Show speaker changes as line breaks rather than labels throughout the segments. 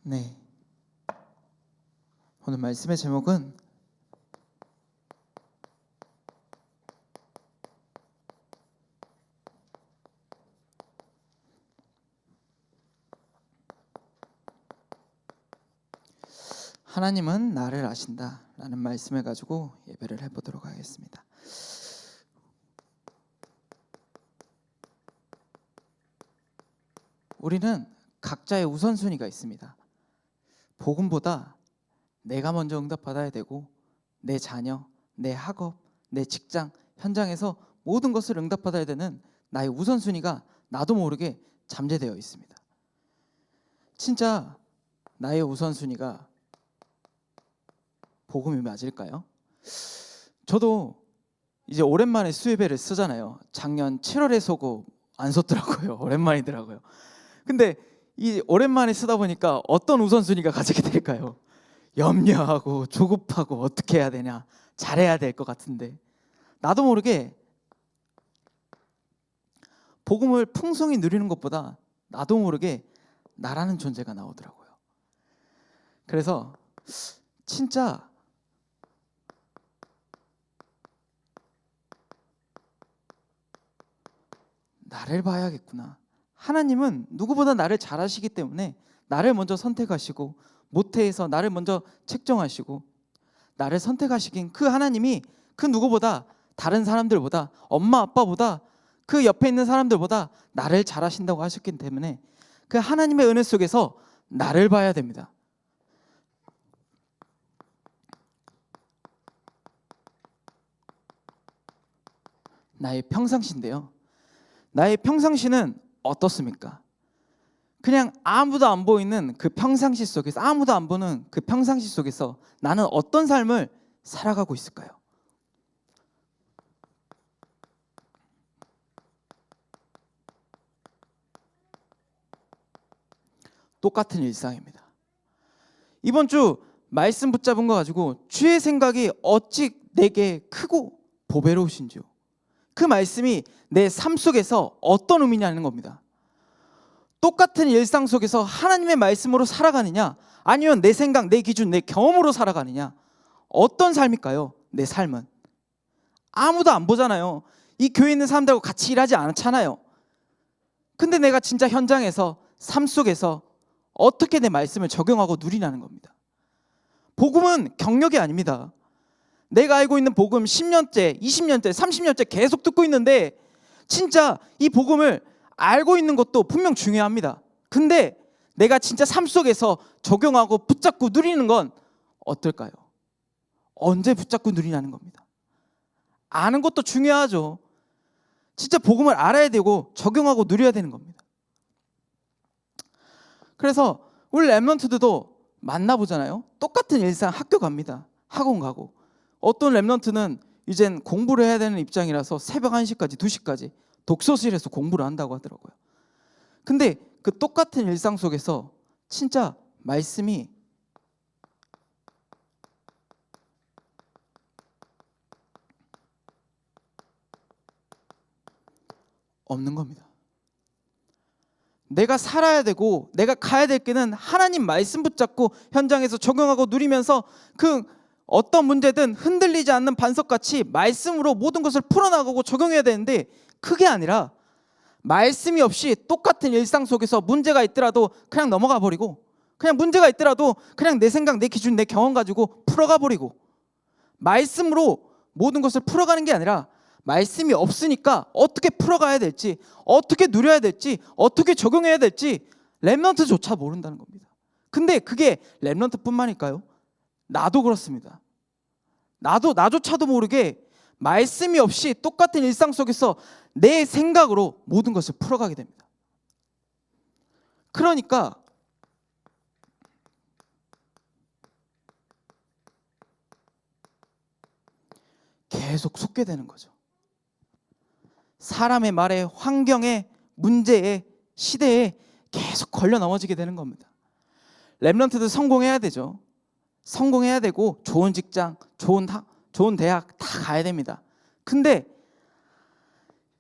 네, 오늘 말씀의 제목은 하나님은 나를 아신다 라는 말씀을 가지고 예배를 해보도록 하겠습니다. 우리는 각자의 우선순위가 있습니다. 복음보다 내가 먼저 응답받아야 되고, 내 자녀, 내 학업, 내 직장, 현장에서 모든 것을 응답받아야 되는 나의 우선순위가 나도 모르게 잠재되어 있습니다. 진짜 나의 우선순위가 복음이 맞을까요? 저도 이제 오랜만에 수예배를 쓰잖아요. 작년 7월에 쓰고 안 썼더라고요. 오랜만이더라고요. 근데 이 오랜만에 쓰다 보니까 어떤 우선순위가 가지게 될까요? 염려하고 조급하고 어떻게 해야 되냐, 잘해야 될 것 같은데 나도 모르게 복음을 풍성히 누리는 것보다 나도 모르게 나라는 존재가 나오더라고요. 그래서 진짜 나를 봐야겠구나. 하나님은 누구보다 나를 잘 아시기 때문에 나를 먼저 선택하시고, 모태에서 나를 먼저 책정하시고, 나를 선택하시긴 그 하나님이 그 누구보다, 다른 사람들보다, 엄마 아빠보다, 그 옆에 있는 사람들보다 나를 잘 아신다고 하셨기 때문에 그 하나님의 은혜 속에서 나를 봐야 됩니다. 나의 평상시인데요, 나의 평상시는 어떻습니까? 그냥 아무도 안 보이는 그 평상시 속에서, 아무도 안 보는 그 평상시 속에서 나는 어떤 삶을 살아가고 있을까요? 똑같은 일상입니다. 이번 주 말씀 붙잡은 거 가지고 주의 생각이 어찌 내게 크고 보배로우신지요. 그 말씀이 내 삶 속에서 어떤 의미냐는 겁니다. 똑같은 일상 속에서 하나님의 말씀으로 살아가느냐, 아니면 내 생각, 내 기준, 내 경험으로 살아가느냐, 어떤 삶일까요? 내 삶은 아무도 안 보잖아요. 이 교회에 있는 사람들하고 같이 일하지 않잖아요. 근데 내가 진짜 현장에서, 삶 속에서 어떻게 내 말씀을 적용하고 누리냐는 겁니다. 복음은 경력이 아닙니다. 내가 알고 있는 복음 10년째, 20년째, 30년째 계속 듣고 있는데 진짜 이 복음을 알고 있는 것도 분명 중요합니다. 근데 내가 진짜 삶 속에서 적용하고 붙잡고 누리는 건 어떨까요? 언제 붙잡고 누리냐는 겁니다. 아는 것도 중요하죠. 진짜 복음을 알아야 되고 적용하고 누려야 되는 겁니다. 그래서 우리 랩런트들도 만나보잖아요. 똑같은 일상, 학교 갑니다. 학원 가고. 어떤 랩런트는 이젠 공부를 해야 되는 입장이라서 새벽 1시까지 2시까지 독서실에서 공부를 한다고 하더라고요. 근데 그 똑같은 일상 속에서 진짜 말씀이 없는 겁니다. 내가 살아야 되고 내가 가야 될 길은 하나님 말씀 붙잡고 현장에서 적용하고 누리면서 그 어떤 문제든 흔들리지 않는 반석같이 말씀으로 모든 것을 풀어나가고 적용해야 되는데, 그게 아니라 말씀이 없이 똑같은 일상 속에서 문제가 있더라도 그냥 넘어가 버리고, 그냥 문제가 있더라도 그냥 내 생각, 내 기준, 내 경험 가지고 풀어가 버리고, 말씀으로 모든 것을 풀어가는 게 아니라 말씀이 없으니까 어떻게 풀어가야 될지, 어떻게 누려야 될지, 어떻게 적용해야 될지 랩런트조차 모른다는 겁니다. 근데 그게 랩런트뿐만일까요? 나도 그렇습니다. 나조차도 모르게 말씀이 없이 똑같은 일상 속에서 내 생각으로 모든 것을 풀어가게 됩니다. 그러니까 계속 속게 되는 거죠. 사람의 말에, 환경에, 문제에, 시대에 계속 걸려 넘어지게 되는 겁니다. 랩런트도 성공해야 되죠. 성공해야 되고 좋은 직장, 좋은 대학 다 가야 됩니다. 근데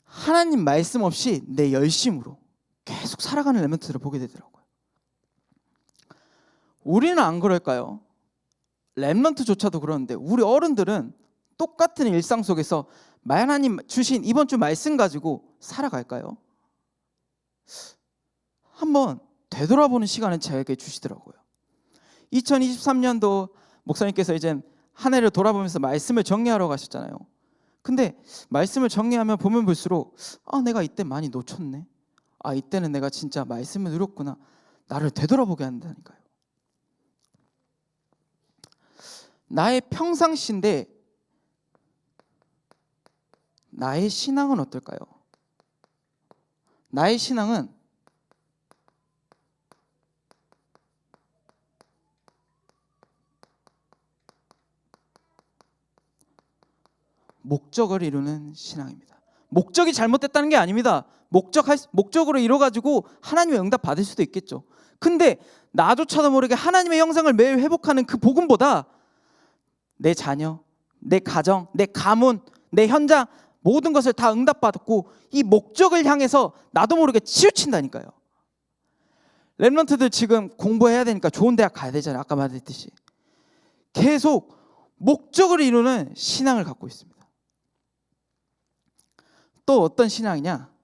하나님 말씀 없이 내 열심으로 계속 살아가는 랩런트들을 보게 되더라고요. 우리는 안 그럴까요? 렘넌트조차도 그러는데 우리 어른들은 똑같은 일상 속에서 하나님 주신 이번 주 말씀 가지고 살아갈까요? 한번 되돌아보는 시간을 저에게 주시더라고요. 2023년도 목사님께서 이제 한 해를 돌아보면서 말씀을 정리하러 가셨잖아요. 근데 말씀을 정리하면 보면 볼수록 내가 이때 많이 놓쳤네. 이때는 내가 진짜 말씀을 누렸구나. 나를 되돌아보게 한다니까요. 나의 평상시인데 나의 신앙은 어떨까요? 나의 신앙은 목적을 이루는 신앙입니다. 목적이 잘못됐다는 게 아닙니다. 목적으로 이뤄가지고 하나님의 응답 받을 수도 있겠죠. 근데 나조차도 모르게 하나님의 형상을 매일 회복하는 그 복음보다 내 자녀, 내 가정, 내 가문, 내 현장 모든 것을 다 응답받고 이 목적을 향해서 나도 모르게 치우친다니까요. 렘넌트들 지금 공부해야 되니까 좋은 대학 가야 되잖아요. 아까 말했듯이 계속 목적을 이루는 신앙을 갖고 있습니다. 또 어떤 신앙이냐?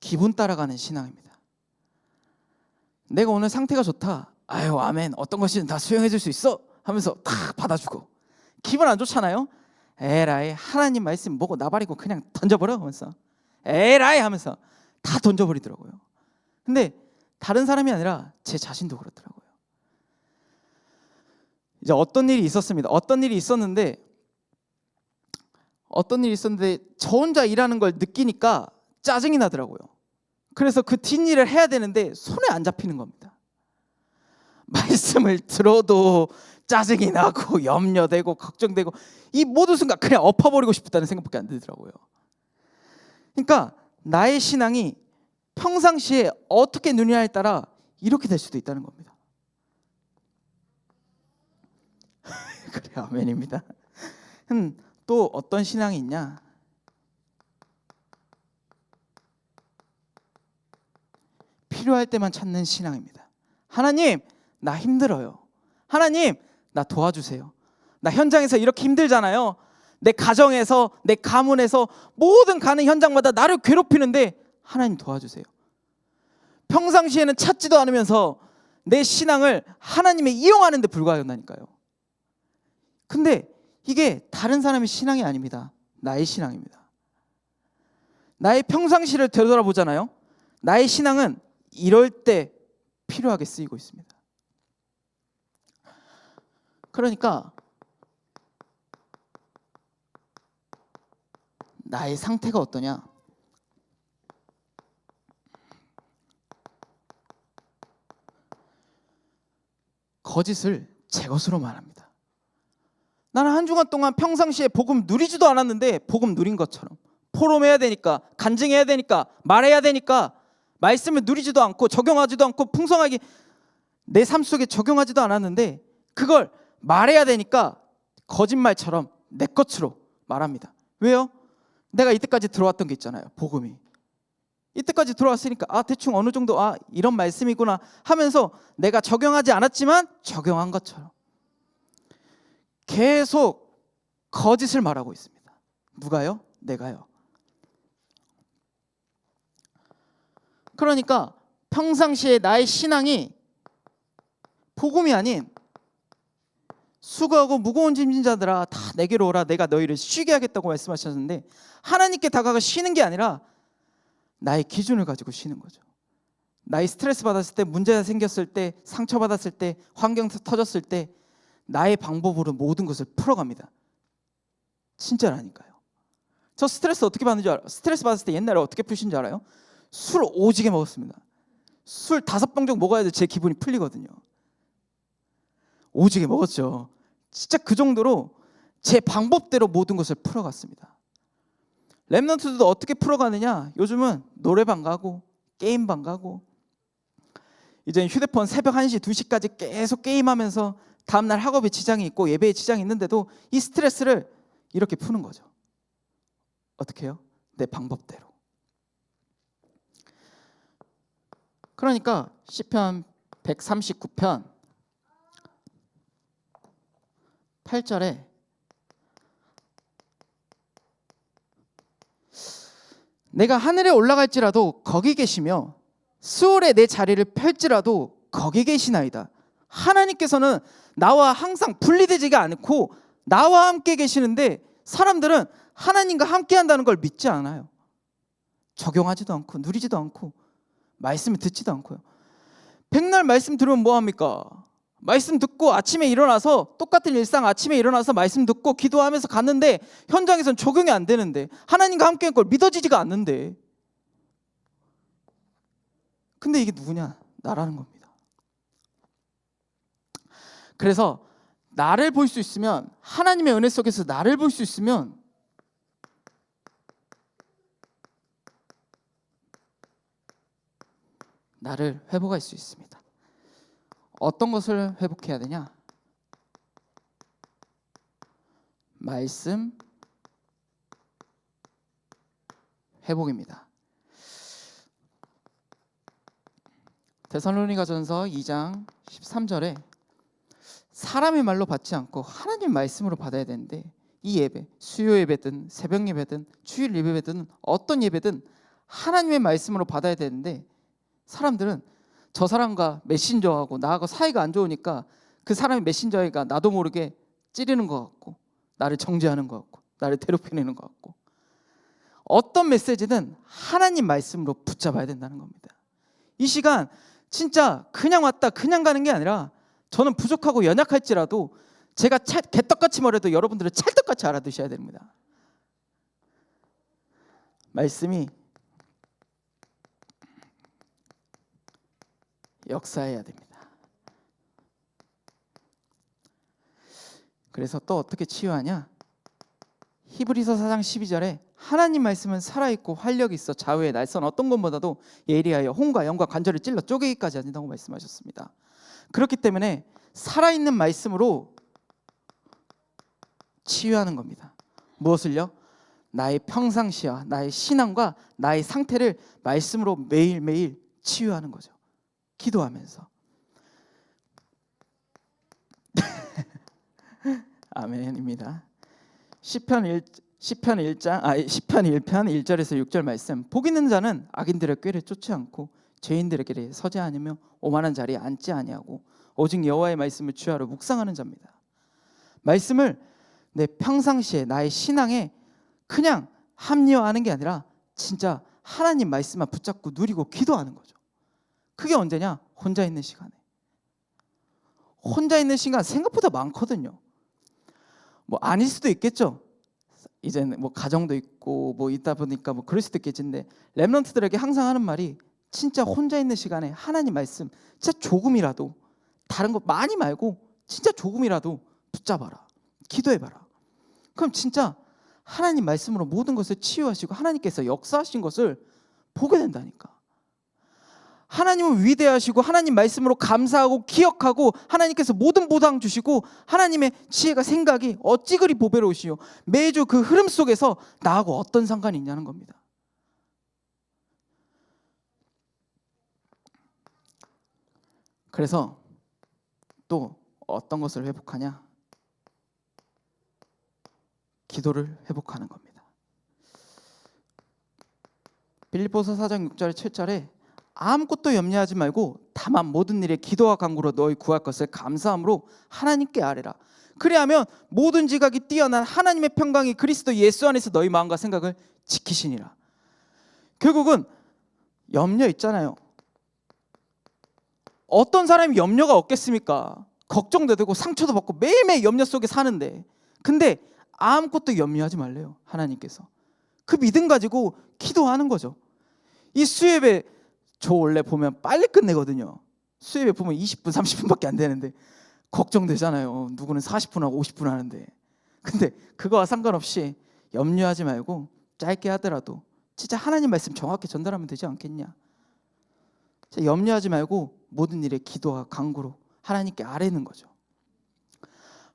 기분 따라가는 신앙입니다. 내가 오늘 상태가 좋다. 아유 아멘. 어떤 것이든 다 수용해 줄 수 있어 하면서 다 받아주고, 기분 안 좋잖아요. 에라이 하나님 말씀 뭐고 나발이고 그냥 던져버려 하면서 에라이 하면서 다 던져버리더라고요. 근데 다른 사람이 아니라 제 자신도 그렇더라고요. 이제 어떤 일이 있었는데 저 혼자 일하는 걸 느끼니까 짜증이 나더라고요. 그래서 그 뒷일을 해야 되는데 손에 안 잡히는 겁니다. 말씀을 들어도 짜증이 나고 염려되고 걱정되고 이 모든 순간 그냥 엎어버리고 싶다는 생각밖에 안 들더라고요. 그러니까 나의 신앙이 평상시에 어떻게 누리냐에 따라 이렇게 될 수도 있다는 겁니다. 그래 아멘입니다. 또 어떤 신앙이 있냐? 필요할 때만 찾는 신앙입니다. 하나님 나 힘들어요. 하나님 나 도와주세요. 나 현장에서 이렇게 힘들잖아요. 내 가정에서 내 가문에서 모든 가는 현장마다 나를 괴롭히는데 하나님 도와주세요. 평상시에는 찾지도 않으면서 내 신앙을 하나님의 이용하는 데 불과하다니까요. 근데 이게 다른 사람의 신앙이 아닙니다. 나의 신앙입니다. 나의 평상시를 되돌아보잖아요. 나의 신앙은 이럴 때 필요하게 쓰이고 있습니다. 그러니까 나의 상태가 어떠냐? 거짓을 제 것으로 말합니다. 나는 한 주간 동안 평상시에 복음 누리지도 않았는데 복음 누린 것처럼 포럼해야 되니까, 간증해야 되니까, 말해야 되니까 말씀을 누리지도 않고 적용하지도 않고 풍성하게 내 삶 속에 적용하지도 않았는데 그걸 말해야 되니까 거짓말처럼 내 것으로 말합니다. 왜요? 내가 이때까지 들어왔던 게 있잖아요. 복음이 이때까지 들어왔으니까 대충 어느 정도 이런 말씀이구나 하면서 내가 적용하지 않았지만 적용한 것처럼 계속 거짓을 말하고 있습니다. 누가요? 내가요. 그러니까 평상시에 나의 신앙이 복음이 아닌 수고하고 무거운 짐진 자들아 다 내게로 오라 내가 너희를 쉬게 하겠다고 말씀하셨는데, 하나님께 다가가 쉬는 게 아니라 나의 기준을 가지고 쉬는 거죠. 나의 스트레스 받았을 때, 문제가 생겼을 때, 상처받았을 때, 환경 터졌을 때 나의 방법으로 모든 것을 풀어갑니다. 진짜라니까요. 저 스트레스 어떻게 받는 줄 알아요? 스트레스 받았을 때 옛날에 어떻게 푸신 줄 알아요? 술 오지게 먹었습니다. 술 5병 정도 먹어야 제 기분이 풀리거든요. 오지게 먹었죠. 진짜 그 정도로 제 방법대로 모든 것을 풀어갔습니다. 렘넌트들도 어떻게 풀어가느냐? 요즘은 노래방 가고 게임방 가고 이제 휴대폰 새벽 1시, 2시까지 계속 게임하면서 다음날 학업에 지장이 있고 예배에 지장이 있는데도 이 스트레스를 이렇게 푸는 거죠. 어떻게 해요? 내 방법대로. 그러니까 시편 139편 8절에 내가 하늘에 올라갈지라도 거기 계시며 수월에 내 자리를 펼지라도 거기 계시나이다. 하나님께서는 나와 항상 분리되지가 않고 나와 함께 계시는데 사람들은 하나님과 함께 한다는 걸 믿지 않아요. 적용하지도 않고 누리지도 않고 말씀을 듣지도 않고요. 백날 말씀 들으면 뭐합니까? 말씀 듣고 아침에 일어나서 똑같은 일상 아침에 일어나서 말씀 듣고 기도하면서 갔는데 현장에선 적용이 안 되는데 하나님과 함께 한 걸 믿어지지가 않는데 근데 이게 누구냐? 나라는 겁니다. 그래서 나를 볼 수 있으면 하나님의 은혜 속에서 나를 볼 수 있으면 나를 회복할 수 있습니다. 어떤 것을 회복해야 되냐? 말씀 회복입니다. 데살로니가전서 2장 13절에 사람의 말로 받지 않고 하나님 말씀으로 받아야 되는데 이 예배, 수요 예배든 새벽 예배든 주일 예배든 어떤 예배든 하나님의 말씀으로 받아야 되는데 사람들은 저 사람과 메신저하고 나하고 사이가 안 좋으니까 그 사람의 메신저가 나도 모르게 찌르는 것 같고 나를 정죄하는 것 같고 나를 괴롭히는 것 같고 어떤 메시지든 하나님 말씀으로 붙잡아야 된다는 겁니다. 이 시간 진짜 그냥 왔다 그냥 가는 게 아니라 저는 부족하고 연약할지라도 제가 개떡같이 말해도 여러분들은 찰떡같이 알아두셔야 됩니다. 말씀이 역사해야 됩니다. 그래서 또 어떻게 치유하냐? 히브리서 4장 12절에 하나님 말씀은 살아있고 활력이 있어 좌우의 날선 어떤 것보다도 예리하여 혼과 영과 관절을 찔러 쪼개기까지 하신다고 말씀하셨습니다. 그렇기 때문에 살아있는 말씀으로 치유하는 겁니다. 무엇을요? 나의 평상시와 나의 신앙과 나의 상태를 말씀으로 매일매일 치유하는 거죠. 기도하면서. 아멘입니다. 시편 1편 1절에서 6절 말씀. 복 있는 자는 악인들의 꾀를 쫓지 않고 죄인들의 길에 서지 아니며 오만한 자리에 앉지 아니하고 오직 여호와의 말씀을 주야로 묵상하는 자입니다. 말씀을 내 평상시에 나의 신앙에 그냥 합리화하는 게 아니라 진짜 하나님 말씀만 붙잡고 누리고 기도하는 거죠. 그게 언제냐? 혼자 있는 시간에. 혼자 있는 시간 생각보다 많거든요. 뭐 아닐 수도 있겠죠. 이제는 뭐 가정도 있고 뭐 있다 보니까 뭐 그럴 수도 있겠는데 렘넌트들에게 항상 하는 말이 진짜 혼자 있는 시간에 하나님 말씀 진짜 조금이라도 다른 거 많이 말고 진짜 조금이라도 붙잡아라. 기도해봐라. 그럼 진짜 하나님 말씀으로 모든 것을 치유하시고 하나님께서 역사하신 것을 보게 된다니까. 하나님은 위대하시고 하나님 말씀으로 감사하고 기억하고 하나님께서 모든 보상 주시고 하나님의 지혜가 생각이 어찌 그리 보배로우시오. 매주 그 흐름 속에서 나하고 어떤 상관이 있냐는 겁니다. 그래서 또 어떤 것을 회복하냐? 기도를 회복하는 겁니다. 빌립보서 4장 6절 7절에 아무것도 염려하지 말고 다만 모든 일에 기도와 간구로 너희 구할 것을 감사함으로 하나님께 아뢰라. 그리하면 모든 지각이 뛰어난 하나님의 평강이 그리스도 예수 안에서 너희 마음과 생각을 지키시니라. 결국은 염려 있잖아요. 어떤 사람이 염려가 없겠습니까? 걱정도 되고 상처도 받고 매일매일 염려 속에 사는데 근데 아무것도 염려하지 말래요. 하나님께서. 그 믿음 가지고 기도하는 거죠. 이 수예배 저 원래 보면 빨리 끝내거든요. 수예배 보면 20분 30분밖에 안 되는데 걱정되잖아요. 누구는 40분 하고 50분 하는데 근데 그거와 상관없이 염려하지 말고 짧게 하더라도 진짜 하나님 말씀 정확히 전달하면 되지 않겠냐. 염려하지 말고 모든 일에 기도와 간구로 하나님께 아뢰는 거죠.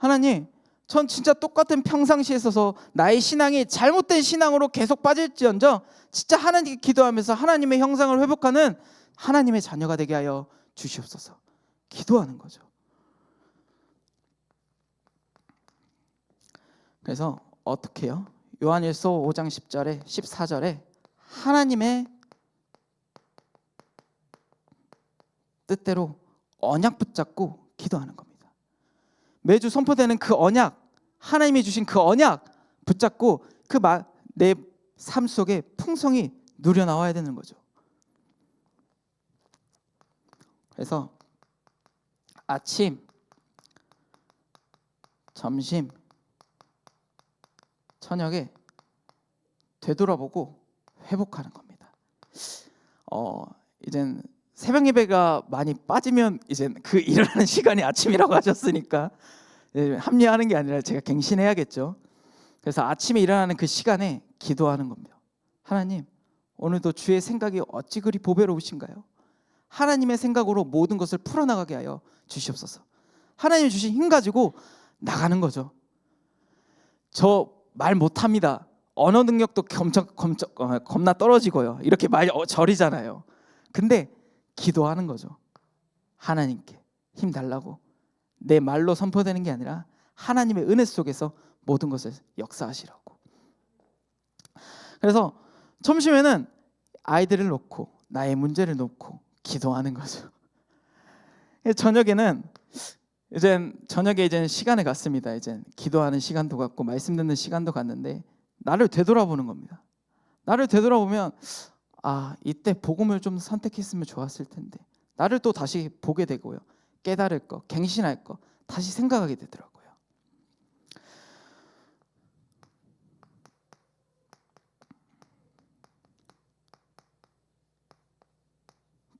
하나님, 전 진짜 똑같은 평상시에 있어서 나의 신앙이 잘못된 신앙으로 계속 빠질지언정 진짜 하나님께 기도하면서 하나님의 형상을 회복하는 하나님의 자녀가 되게 하여 주시옵소서. 기도하는 거죠. 그래서 어떻게 해요? 요한일서 5장 10절에 14절에 하나님의 뜻대로 언약 붙잡고 기도하는 겁니다. 매주 선포되는 그 언약, 하나님이 주신 그 언약 붙잡고 내 삶 속에 풍성이 누려 나와야 되는 거죠. 그래서 아침, 점심, 저녁에 되돌아보고 회복하는 겁니다. 이젠 새벽 예배가 많이 빠지면 이제 그 일어나는 시간이 아침이라고 하셨으니까 합리화하는 게 아니라 제가 갱신해야겠죠. 그래서 아침에 일어나는 그 시간에 기도하는 겁니다. 하나님, 오늘도 주의 생각이 어찌 그리 보배로우신가요? 하나님의 생각으로 모든 것을 풀어나가게 하여 주시옵소서. 하나님이 주신 힘 가지고 나가는 거죠. 저 말 못합니다. 언어 능력도 겁나 떨어지고요. 이렇게 말 절이잖아요. 근데 기도하는 거죠. 하나님께 힘 달라고. 내 말로 선포되는 게 아니라 하나님의 은혜 속에서 모든 것을 역사하시라고. 그래서 점심에는 아이들을 놓고 나의 문제를 놓고 기도하는 거죠. 저녁에 이제 시간을 갖습니다. 이제 기도하는 시간도 갖고 말씀 듣는 시간도 갖는데 나를 되돌아보는 겁니다. 나를 되돌아보면 이때 복음을 좀 선택했으면 좋았을 텐데 나를 또 다시 보게 되고요. 깨달을 거, 갱신할 거 다시 생각하게 되더라고요.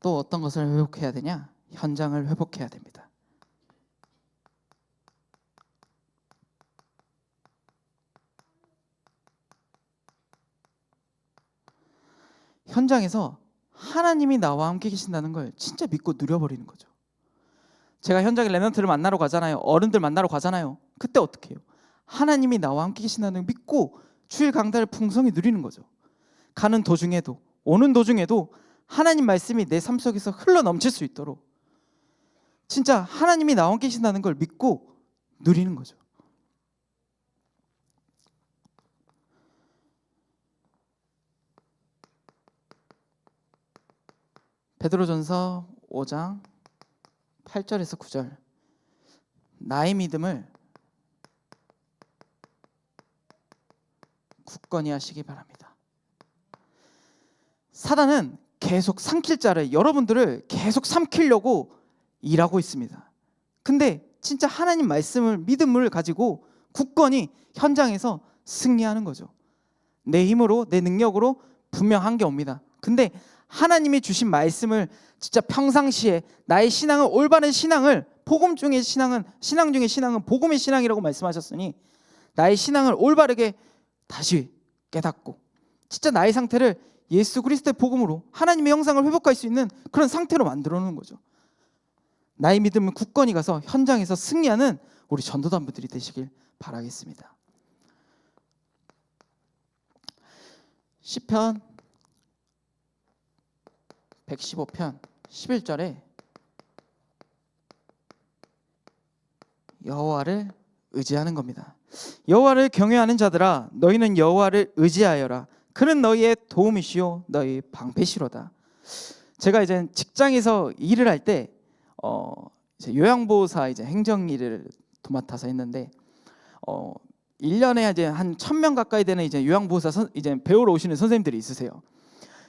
또 어떤 것을 회복해야 되냐? 현장을 회복해야 됩니다. 현장에서 하나님이 나와 함께 계신다는 걸 진짜 믿고 누려버리는 거죠. 제가 현장에 렘넌트를 만나러 가잖아요. 어른들 만나러 가잖아요. 그때 어떻게 해요? 하나님이 나와 함께 계신다는 걸 믿고 주일 강단을 풍성히 누리는 거죠. 가는 도중에도 오는 도중에도 하나님 말씀이 내 삶 속에서 흘러 넘칠 수 있도록 진짜 하나님이 나와 함께 계신다는 걸 믿고 누리는 거죠. 베드로전서 5장 8절에서 9절. 나의 믿음을 굳건히 하시기 바랍니다. 사단은 계속 삼킬 자를, 여러분들을 계속 삼키려고 일하고 있습니다. 근데 진짜 하나님 말씀을, 믿음을 가지고 굳건히 현장에서 승리하는 거죠. 내 힘으로, 내 능력으로 분명 한계 옵니다. 근데 하나님이 주신 말씀을 진짜 평상시에 나의 신앙은, 올바른 신앙을, 복음 중의 신앙은, 신앙 중의 신앙은 복음의 신앙이라고 말씀하셨으니 나의 신앙을 올바르게 다시 깨닫고 진짜 나의 상태를 예수 그리스도의 복음으로 하나님의 형상을 회복할 수 있는 그런 상태로 만들어 놓는 거죠. 나의 믿음을 굳건히 가서 현장에서 승리하는 우리 전도단부들이 되시길 바라겠습니다. 시편 115편 11절에 여호와를 의지하는 겁니다. 여호와를 경외하는 자들아, 너희는 여호와를 의지하여라. 그는 너희의 도움이시요 너희 방패시로다. 제가 이제 직장에서 일을 할 때 이제 요양보호사 이제 행정 일을 도맡아서 했는데 1년에 이제 한 1,000명 가까이 되는 이제 요양보호사 이제 배우러 오시는 선생님들이 있으세요.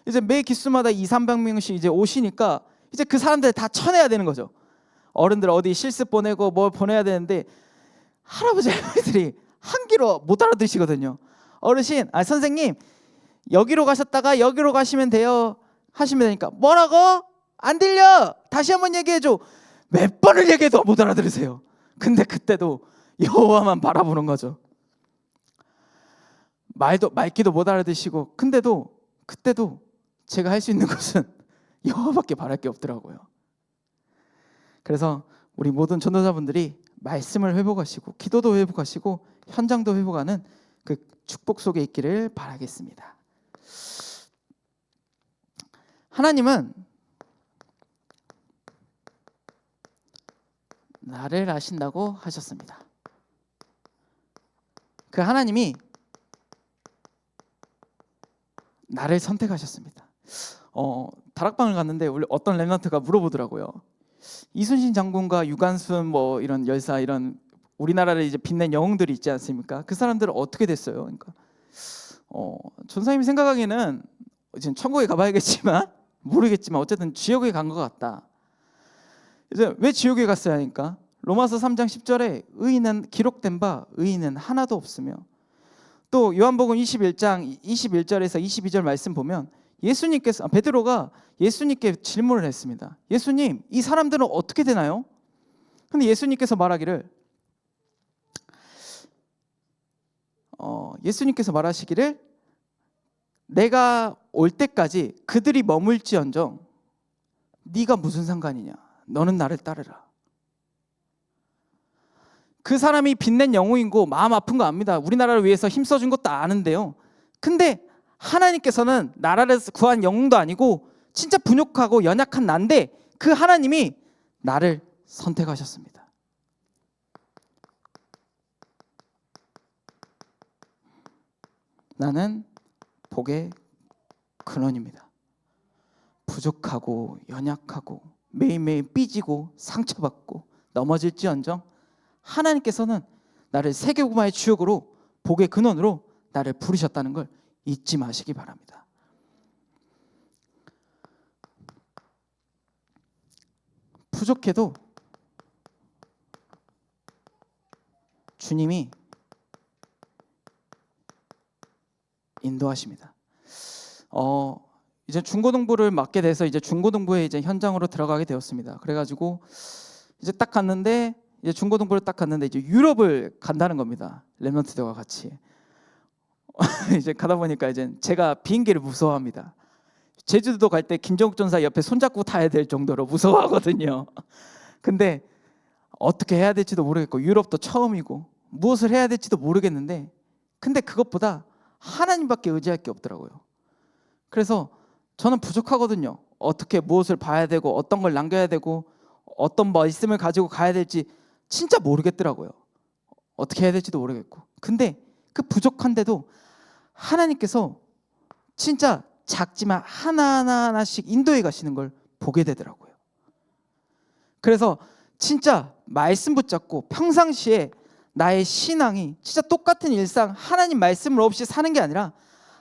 이제 매 기수마다 200~300명씩 이제 오시니까 이제 그 사람들 다 쳐내야 되는 거죠. 어른들 어디 실습 보내고 뭘 보내야 되는데 할아버지 할머니들이 한기로 못 알아듣시거든요. 어르신, 선생님 여기로 가셨다가 여기로 가시면 돼요 하시면 되니까 뭐라고? 안 들려. 다시 한번 얘기해줘. 몇 번을 얘기해도 못 알아들으세요. 근데 그때도 여호와만 바라보는 거죠. 말귀도 못 알아듣시고 근데도 그때도 제가 할 수 있는 것은 여호와밖에 바랄 게 없더라고요. 그래서 우리 모든 전도자분들이 말씀을 회복하시고 기도도 회복하시고 현장도 회복하는 그 축복 속에 있기를 바라겠습니다. 하나님은 나를 아신다고 하셨습니다. 그 하나님이 나를 선택하셨습니다. 다락방을 갔는데 우리 어떤 렘넌트가 물어보더라고요. 이순신 장군과 유관순 뭐 이런 열사 이런 우리나라를 이제 빛낸 영웅들이 있지 않습니까? 그 사람들은 어떻게 됐어요? 그러니까 전사님이 생각하기에는 지금 천국에 가봐야겠지만 모르겠지만 어쨌든 지옥에 간 것 같다. 이제 왜 지옥에 갔어야 하니까? 로마서 3장 10절에 의인은 기록된 바 의인은 하나도 없으며, 또 요한복음 21장 21절에서 22절 말씀 보면 예수님께서 베드로가 예수님께 질문을 했습니다. 예수님, 이 사람들은 어떻게 되나요? 근데 예수님께서 말하시기를 내가 올 때까지 그들이 머물지언정 네가 무슨 상관이냐? 너는 나를 따르라. 그 사람이 빛낸 영웅이고 마음 아픈 거 압니다. 우리나라를 위해서 힘써준 것도 아는데요. 근데 하나님께서는 나라를 구한 영웅도 아니고 진짜 부족하고 연약한 난데 그 하나님이 나를 선택하셨습니다. 나는 복의 근원입니다. 부족하고 연약하고 매일매일 삐지고 상처받고 넘어질지언정 하나님께서는 나를 세계복음화의 주역으로 복의 근원으로 나를 부르셨다는 걸 잊지 마시기 바랍니다. 부족해도 주님이 인도하십니다. 이제 중고등부를 맡게 돼서 이제 중고등부에 이제 현장으로 들어가게 되었습니다. 그래가지고 이제 딱 갔는데 이제 중고등부를 딱 갔는데 이제 유럽을 간다는 겁니다. 렘넌트들과 같이. 이제 가다 보니까 이제 제가 비행기를 무서워합니다. 제주도 갈 때 김정욱 전사 옆에 손잡고 타야 될 정도로 무서워하거든요. 근데 어떻게 해야 될지도 모르겠고 유럽도 처음이고 무엇을 해야 될지도 모르겠는데 근데 그것보다 하나님밖에 의지할 게 없더라고요. 그래서 저는 부족하거든요. 어떻게 무엇을 봐야 되고 어떤 걸 남겨야 되고 어떤 말씀을 가지고 가야 될지 진짜 모르겠더라고요. 어떻게 해야 될지도 모르겠고. 근데 그 부족한데도 하나님께서 진짜 작지만 하나하나씩 인도해 가시는 걸 보게 되더라고요. 그래서 진짜 말씀 붙잡고 평상시에 나의 신앙이 진짜 똑같은 일상 하나님 말씀을 없이 사는 게 아니라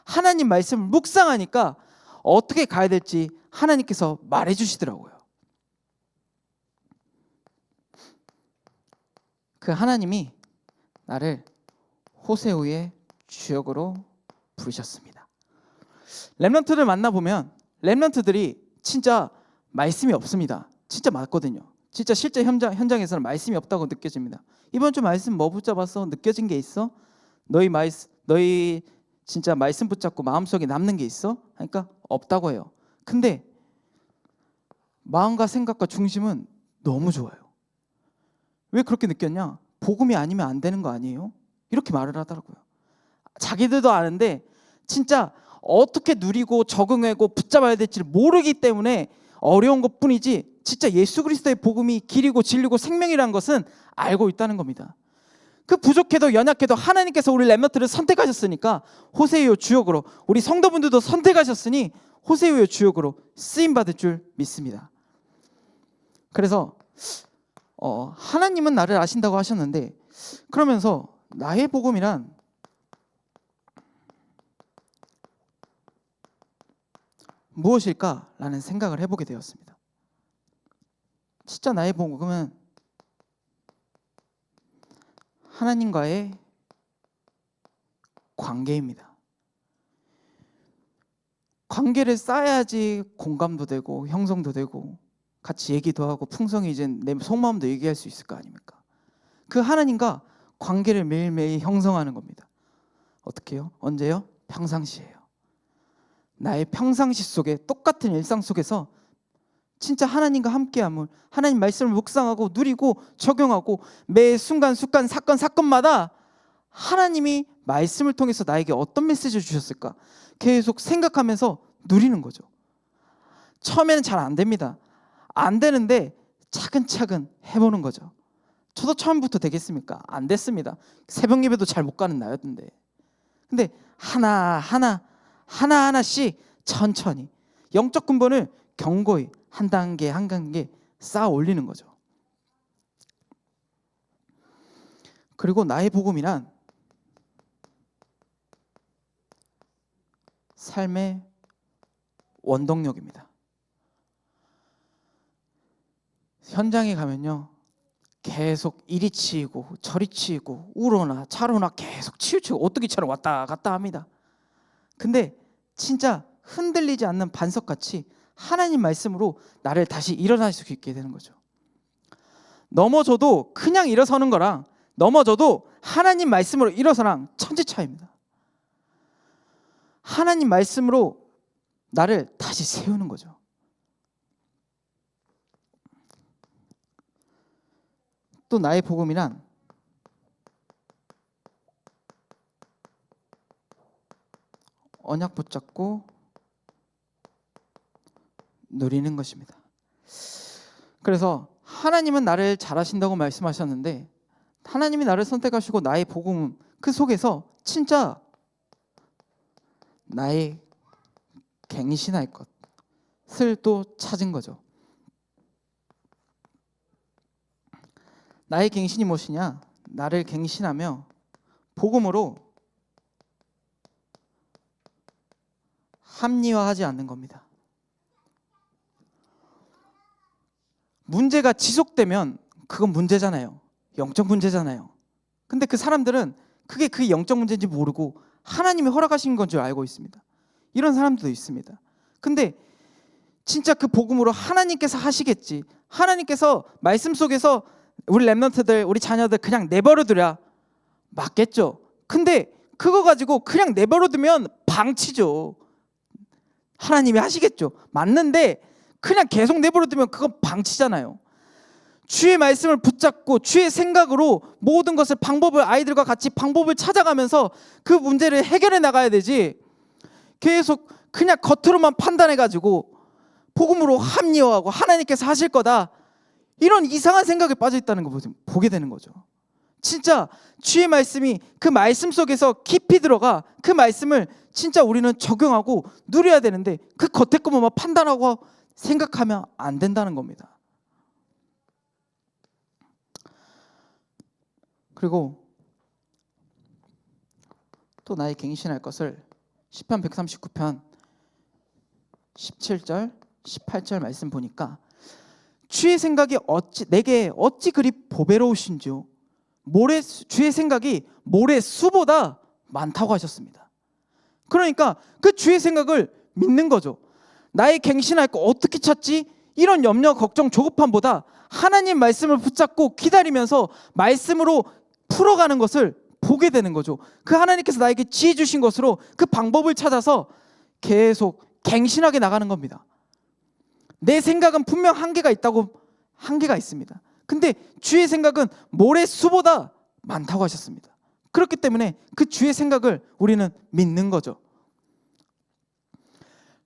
하나님 말씀을 묵상하니까 어떻게 가야 될지 하나님께서 말해 주시더라고요. 그 하나님이 나를 호세오의 주역으로 부르셨습니다. 렘넌트들 만나보면 렘넌트들이 진짜 말씀이 없습니다. 진짜 맞거든요. 진짜 실제 현장에서는 말씀이 없다고 느껴집니다. 이번 주 말씀 뭐 붙잡았어? 느껴진 게 있어? 너희 진짜 말씀 붙잡고 마음속에 남는 게 있어? 그러니까 없다고 해요. 근데 마음과 생각과 중심은 너무 좋아요. 왜 그렇게 느꼈냐? 복음이 아니면 안 되는 거 아니에요? 이렇게 말을 하더라고요. 자기들도 아는데 진짜 어떻게 누리고 적응하고 붙잡아야 될지를 모르기 때문에 어려운 것뿐이지 진짜 예수 그리스도의 복음이 길이고 진리고 생명이라는 것은 알고 있다는 겁니다. 그 부족해도 연약해도 하나님께서 우리 렘넌트를 선택하셨으니까 호세아의 주역으로 우리 성도분들도 선택하셨으니 호세아의 주역으로 쓰임받을 줄 믿습니다. 그래서 하나님은 나를 아신다고 하셨는데 그러면서 나의 복음이란 무엇일까라는 생각을 해보게 되었습니다. 진짜 나의 복음은 하나님과의 관계입니다. 관계를 쌓아야지 공감도 되고 형성도 되고 같이 얘기도 하고 풍성히 이제 내 속마음도 얘기할 수 있을 거 아닙니까? 그 하나님과 관계를 매일매일 형성하는 겁니다. 어떻게 해요? 언제요? 평상시에요. 나의 평상시 속에 똑같은 일상 속에서 진짜 하나님과 함께함을, 하나님 말씀을 묵상하고 누리고 적용하고 매 순간순간 사건마다 하나님이 말씀을 통해서 나에게 어떤 메시지를 주셨을까 계속 생각하면서 누리는 거죠. 처음에는 잘 안 됩니다. 안 되는데 차근차근 해보는 거죠. 저도 처음부터 되겠습니까? 안 됐습니다. 새벽 예배도 잘 못 가는 나였는데. 근데 하나하나씩 천천히 영적 근본을 견고히 한 단계 한 단계 쌓아 올리는 거죠. 그리고 나의 복음이란 삶의 원동력입니다. 현장에 가면요, 계속 이리 치이고 저리 치이고 우로나 차로나 계속 치우치고 오뚜기처럼 왔다 갔다 합니다. 근데 진짜 흔들리지 않는 반석같이 하나님 말씀으로 나를 다시 일어날 수 있게 되는 거죠. 넘어져도 그냥 일어서는 거랑 넘어져도 하나님 말씀으로 일어서랑 천지 차이입니다. 하나님 말씀으로 나를 다시 세우는 거죠. 또 나의 복음이란 언약 붙잡고 누리는 것입니다. 그래서 하나님은 나를 잘하신다고 말씀하셨는데 하나님이 나를 선택하시고 나의 복음 그 속에서 진짜 나의 갱신할 것을 또 찾은 거죠. 나의 갱신이 무엇이냐? 나를 갱신하며 복음으로 합리화하지 않는 겁니다. 문제가 지속되면 그건 문제잖아요. 영적 문제잖아요. 근데 그 사람들은 그게 그 영적 문제인지 모르고 하나님이 허락하신 건 줄 알고 있습니다. 이런 사람들도 있습니다. 근데 진짜 그 복음으로 하나님께서 하시겠지, 하나님께서 말씀 속에서 우리 렘넌트들, 우리 자녀들 그냥 내버려두랴 맞겠죠. 근데 그거 가지고 그냥 내버려두면 방치죠. 하나님이 하시겠죠. 맞는데 그냥 계속 내버려두면 그건 방치잖아요. 주의 말씀을 붙잡고 주의 생각으로 모든 것을 아이들과 같이 방법을 찾아가면서 그 문제를 해결해 나가야 되지, 계속 그냥 겉으로만 판단해가지고 복음으로 합리화하고 하나님께서 하실 거다 이런 이상한 생각에 빠져 있다는 거 보게 되는 거죠. 진짜 주의 말씀이 그 말씀 속에서 깊이 들어가 그 말씀을 진짜 우리는 적용하고 누려야 되는데 그 겉에 것만 판단하고 생각하면 안 된다는 겁니다. 그리고 또 나의 갱신할 것을 시편 139편 17절 18절 말씀 보니까 주의 생각이 내게 어찌 그리 보배로우신지요, 주의 생각이 모래 수보다 많다고 하셨습니다. 그러니까 그 주의 생각을 믿는 거죠. 나의 갱신할 거 어떻게 찾지? 이런 염려, 걱정, 조급함보다 하나님 말씀을 붙잡고 기다리면서 말씀으로 풀어가는 것을 보게 되는 거죠. 그 하나님께서 나에게 지혜 주신 것으로 그 방법을 찾아서 계속 갱신하게 나가는 겁니다. 내 생각은 분명 한계가 있습니다. 근데 주의 생각은 모래 수보다 많다고 하셨습니다. 그렇기 때문에 그 주의 생각을 우리는 믿는 거죠.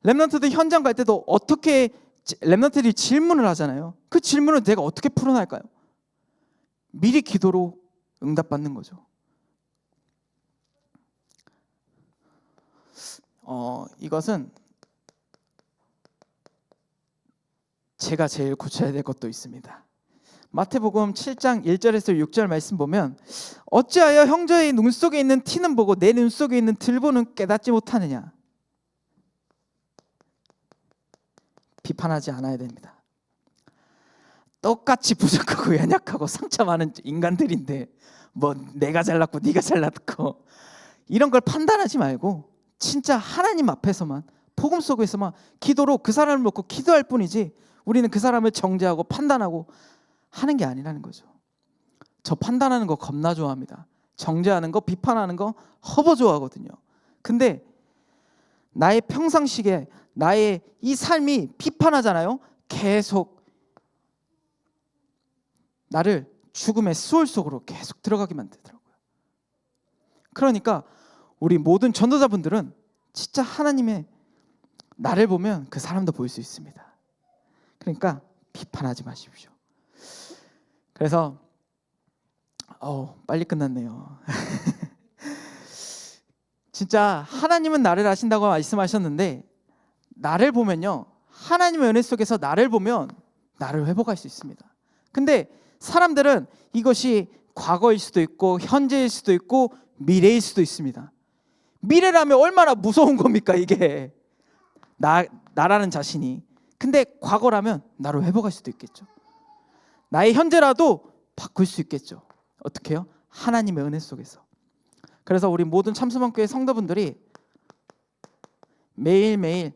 렘넌트들 현장 갈 때도 어떻게 렘넌트들이 질문을 하잖아요. 그 질문을 내가 어떻게 풀어낼까요? 미리 기도로 응답받는 거죠. 이것은 제가 제일 고쳐야 될 것도 있습니다. 마태복음 7장 1절에서 6절 말씀 보면 어찌하여 형제의 눈 속에 있는 티는 보고 내 눈 속에 있는 들보는 깨닫지 못하느냐. 비판하지 않아야 됩니다. 똑같이 부족하고 연약하고 상처 많은 인간들인데 뭐 내가 잘났고 네가 잘났고 이런 걸 판단하지 말고 진짜 하나님 앞에서만 복음 속에서만 기도로 그 사람을 놓고 기도할 뿐이지 우리는 그 사람을 정죄하고 판단하고 하는 게 아니라는 거죠. 저 판단하는 거 겁나 좋아합니다. 정죄하는 거, 비판하는 거 허버 좋아하거든요. 근데 나의 평상시에 나의 이 삶이 비판하잖아요. 계속 나를 죽음의 수월 속으로 계속 들어가게 만들더라고요. 그러니까 우리 모든 전도자분들은 진짜 하나님의 나를 보면 그 사람도 보일 수 있습니다. 그러니까 비판하지 마십시오. 그래서 빨리 끝났네요. 진짜 하나님은 나를 아신다고 말씀하셨는데 나를 보면요, 하나님의 은혜 속에서 나를 보면 나를 회복할 수 있습니다. 근데 사람들은 이것이 과거일 수도 있고 현재일 수도 있고 미래일 수도 있습니다. 미래라면 얼마나 무서운 겁니까 이게, 나라는 자신이. 근데 과거라면 나를 회복할 수도 있겠죠. 나의 현재라도 바꿀 수 있겠죠. 어떻게 해요? 하나님의 은혜 속에서. 그래서 우리 모든 참수방교회 성도분들이 매일매일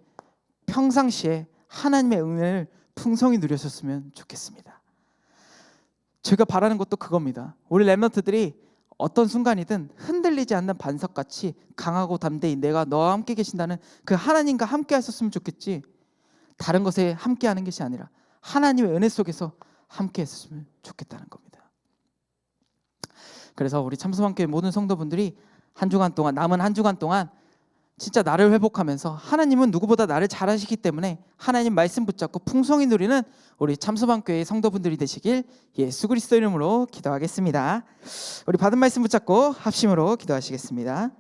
평상시에 하나님의 은혜를 풍성히 누리셨으면 좋겠습니다. 제가 바라는 것도 그겁니다. 우리 렘넌트들이 어떤 순간이든 흔들리지 않는 반석같이 강하고 담대히 내가 너와 함께 계신다는 그 하나님과 함께 하셨으면 좋겠지, 다른 것에 함께 하는 것이 아니라 하나님의 은혜 속에서 함께 했으면 좋겠다는 겁니다. 그래서 우리 참수방교회 모든 성도분들이 한 주간 동안, 남은 한 주간 동안 진짜 나를 회복하면서, 하나님은 누구보다 나를 잘 아시기 때문에 하나님 말씀 붙잡고 풍성히 누리는 우리 참수방교회 성도분들이 되시길 예수 그리스도 이름으로 기도하겠습니다. 우리 받은 말씀 붙잡고 합심으로 기도하시겠습니다.